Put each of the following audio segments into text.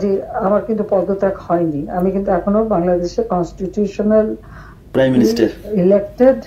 জি, আমার কিন্তু পদত্যাগ হয়নি। আমি কিন্তু এখনো বাংলাদেশের constitutional prime minister elected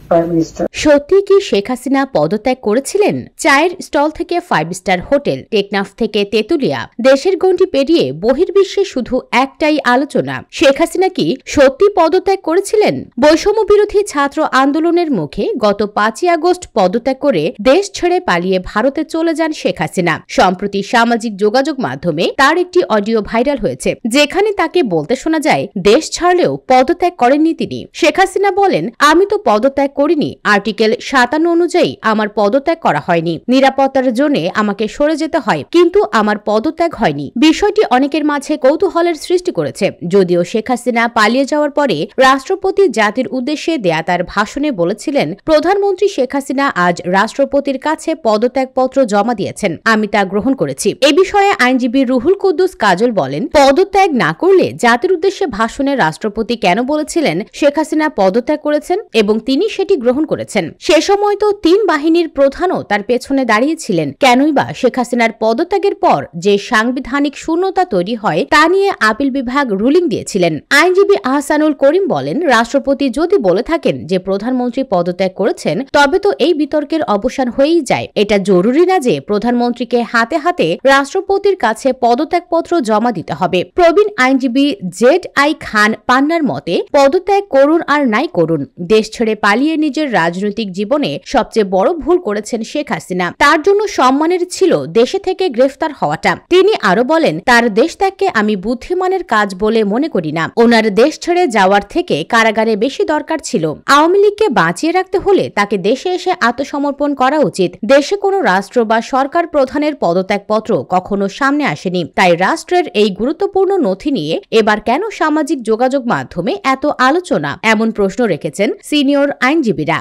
prime minister. সত্যি কি শেখ হাসিনা পদত্যাগ করেছিলেন? চায়ের স্টল থেকে 5 স্টার হোটেল, টেকনাফ থেকে তেতুলিয়া, দেশের গণ্ডি পেরিয়ে বহির্বিশ্বে শুধু একটাই আলোচনা, শেখ হাসিনা কি সত্যি পদত্যাগ করেছিলেন? বৈষম্য বিরোধী ছাত্র আন্দোলনের মুখে গত 5ই আগস্ট পদত্যাগ করে দেশ ছেড়ে পালিয়ে ভারতে চলে যান শেখ হাসিনা। সম্প্রতি সামাজিক যোগাযোগ মাধ্যমে তার একটি অডিও ভাইরাল হয়েছে, যেখানে তাকে বলতে শোনা যায় দেশ ছাড়লেও পদত্যাগ করেননি তিনি। শেখ হাসিনা বলেন, আমি তো পদত্যাগ করিনি। আর্টিকেল 57 অনুযায়ী আমার পদত্যাগ করা হয়নি। নিরাপত্তার জন্য আমাকে সরে যেতে হয়, কিন্তু আমার পদত্যাগ হয়নি। বিষয়টি অনেকের মাঝে কৌতূহলের সৃষ্টি করেছে। যদিও শেখ হাসিনা পালিয়ে যাওয়ার পরে রাষ্ট্রপতি জাতির উদ্দেশ্যে দেয়া তার ভাষণে বলেছিলেন, প্রধানমন্ত্রী শেখ হাসিনা আজ রাষ্ট্রপতির কাছে পদত্যাগপত্র জমা দিয়েছেন, আমি তা গ্রহণ করেছি। এ বিষয়ে আইনজীবী রুহুল কুদ্দুস কাজল বলেন, পদত্যাগ না করলে জাতির উদ্দেশ্যে ভাষণে রাষ্ট্রপতি কেন বলেছিলেন শেখ হাসিনা পদত্যাগ করেছেন এবং তিনি সেটি গ্রহণ করেছেন? সে সময় তো 3 বাহিনীর প্রধানও তার পেছনে দাঁড়িয়েছিলেন। কেনই বা শেখ হাসিনার পদত্যাগের পর যে সাংবিধানিক শূন্যতা তৈরি হয় তা নিয়ে আপিল বিভাগ রুলিং দিয়েছিলেন। আইনজীবী আহসানুল করিম বলেন, রাষ্ট্রপতি যদি বলে থাকেন যে প্রধানমন্ত্রী পদত্যাগ করেছেন, তবে তো এই বিতর্কের অবসান হয়েই যায়। এটা জরুরি না যে প্রধানমন্ত্রীকে হাতে হাতে রাষ্ট্রপতির কাছে পদত্যাগপত্র জমা দিতে হবে। প্রবীণ আইনজীবী ZI খান পান্নার মতে, পদত্যাগ করুন আর নাই করুন, দেশ ছেড়ে পালিয়ে নিজের রাজনৈতিক জীবনে সবচেয়ে বড় ভুল করেছেন শেখ হাসিনা। তার জন্য সম্মানের ছিল দেশে থেকে গ্রেফতার হওয়াটা। তিনি আরো বলেন, তার দেশ ত্যাগকে আমি বুদ্ধিমানের কাজ বলে মনে করি না। ওনার দেশ ছেড়ে যাওয়ার থেকে কারাগারে বেশি দরকার ছিল। আওয়ামী লীগকে বাঁচিয়ে রাখতে হলে তাকে দেশে এসে আত্মসমর্পণ করা উচিত। দেশে কোনো রাষ্ট্র বা সরকার প্রধানের পদত্যাগপত্র কখনো সামনে আসেনি। তাই রাষ্ট্রের এই গুরুত্বপূর্ণ নথি নিয়ে এবার কেন সামাজিক যোগাযোগ মাধ্যমে এত আলোচনা, এমন প্রশ্ন রেখেছেন সিনিয়র আইনজীবীরা।